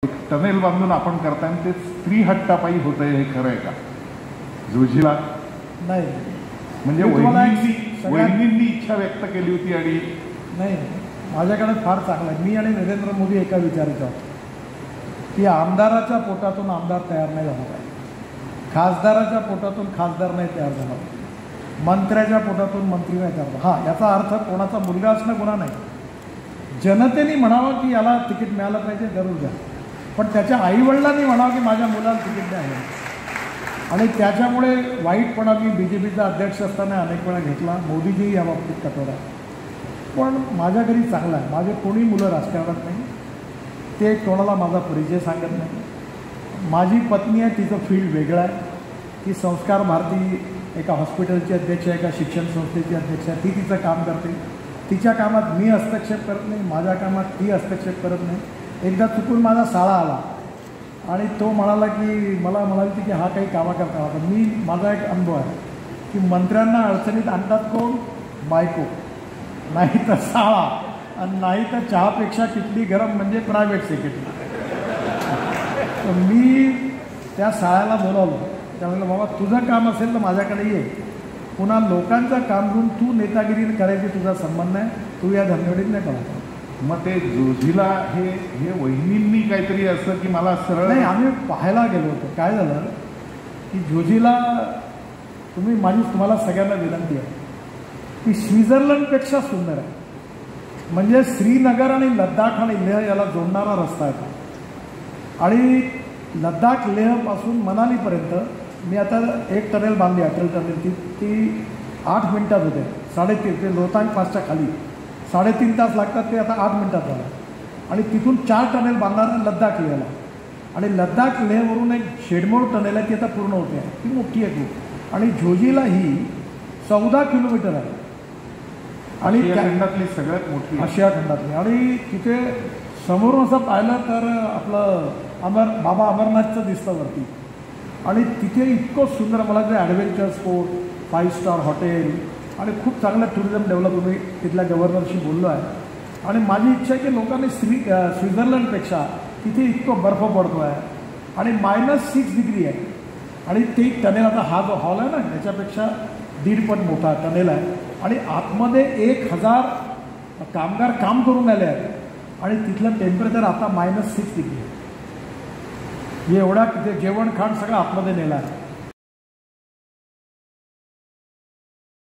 Tunnel बांधून आपण करताय ते स्त्री हट्टापायी होत आहे, हे खरं आहे का? जोझीला नाही म्हणजे वहिनींनी इच्छा व्यक्त केली होती आणि नाही, माझ्याकडे फार चांगलं आहे. मी आणि नरेंद्र मोदी एका विचारायचो आहोत की आमदाराच्या पोटातून आमदार तयार नाही झाला पाहिजे, खासदाराच्या पोटातून खासदार नाही तयार झाला पाहिजे, मंत्र्याच्या पोटातून मंत्री नाही तयार झाला. हां, याचा अर्थ कोणाचा मुलगा असणं गुन्हा नाही. जनतेने म्हणावं की याला तिकीट मिळालं पाहिजे, जरूर द्या, पण त्याच्या आईवडिलांनी म्हणावं की माझ्या मुलाला तिकीट द्या. आणि त्याच्यामुळे वाईटपणा मी BJPचा अध्यक्ष असताना अनेक वेळा घेतला. मोदीजी या बाबतीत कठोर आहे, पण माझ्या घरी चांगला आहे. माझे कोणी मुलं राजकारणात नाही, ते कोणाला माझा परिचय सांगत नाही. माझी पत्नी आहे, तिचं फील्ड वेगळं आहे. ती संस्कार भारती एका हॉस्पिटलची अध्यक्ष आहे, एका शिक्षण संस्थेची अध्यक्ष आहे. ती तिचं काम करते. तिच्या कामात मी हस्तक्षेप करत नाही, माझ्या कामात ती हस्तक्षेप करत नाही. एकदा चुकून माझा साळा आला आणि तो म्हणाला की मला म्हणाली की हा काही कामा करता आला. मी माझा एक अनुभव आहे की मंत्र्यांना अडचणीत आणतात कोण? बायको, नाही तर साळा, आणि नाही तर चहापेक्षा किटली गरम म्हणजे प्रायव्हेट सेक्रेटरी. तर मी त्या साळ्याला बोलावलं, त्यामुळे बाबा तुझं काम असेल तर माझ्याकडे ये, पुन्हा लोकांचं काम घेऊन तू नेतागिरी करायची तुझा संबंध नाही, तू या धनगडीत नाही करायचं. मग ते जोझीला हे वहिनींनी काहीतरी असं की मला सरळ नाही, आम्ही पाहायला गेलो होतो. काय झालं की जोझीला तुम्हाला सगळ्यांना विनंती आहे की स्वित्झर्लंडपेक्षा सुंदर आहे. म्हणजे श्रीनगर आणि लद्दाख आणि लेह याला जोडणारा रस्ता आहे तो. आणि लद्दाख लेहपासून मनालीपर्यंत मी आता एक टनेल बांधली, अटल टनेल. ती 8 मिनिटात होते, 3.5 ते रोहतांग पासच्या खाली 3.5 तास लागतात, ते आता 8 मिनिटात झालं. आणि तिथून 4 टनेल बांधणार लद्दाख लेहला. आणि लद्दाख लेहवरून एक शेडमोड टनेल आहे, ती आता पूर्ण होते आहे, ती मोठी आहे खूप. आणि जोझीला ही 14 किलोमीटर आहे आणि आशिया खंडातली सगळ्यात मोठी, आशिया खंडातली. आणि तिथे समोरून असं पाहिलं तर आपलं बाबा अमरनाथचं दिसतं वरती. आणि तिथे इतकं सुंदर, मला ते ॲडव्हेंचर स्पोर्ट, 5 स्टार हॉटेल आणि खूप चांगलं टुरिझम डेव्हलप. मी तिथल्या गव्हर्नरशी बोललो आहे आणि माझी इच्छा आहे की लोकांनी स्वित्झर्लंडपेक्षा तिथे इतकं बर्फ पडतो आहे आणि -6 डिग्री आहे. आणि ते टनेल, आता हा जो हॉल आहे ना त्याच्यापेक्षा 1.5 पट मोठा टनेल आहे. आणि आतमध्ये 1000 कामगार काम करून आले आहेत आणि तिथलं टेम्परेचर आता -6 डिग्री आहे. एवढा जेवण खाण सगळं आतमध्ये नेलं आहे.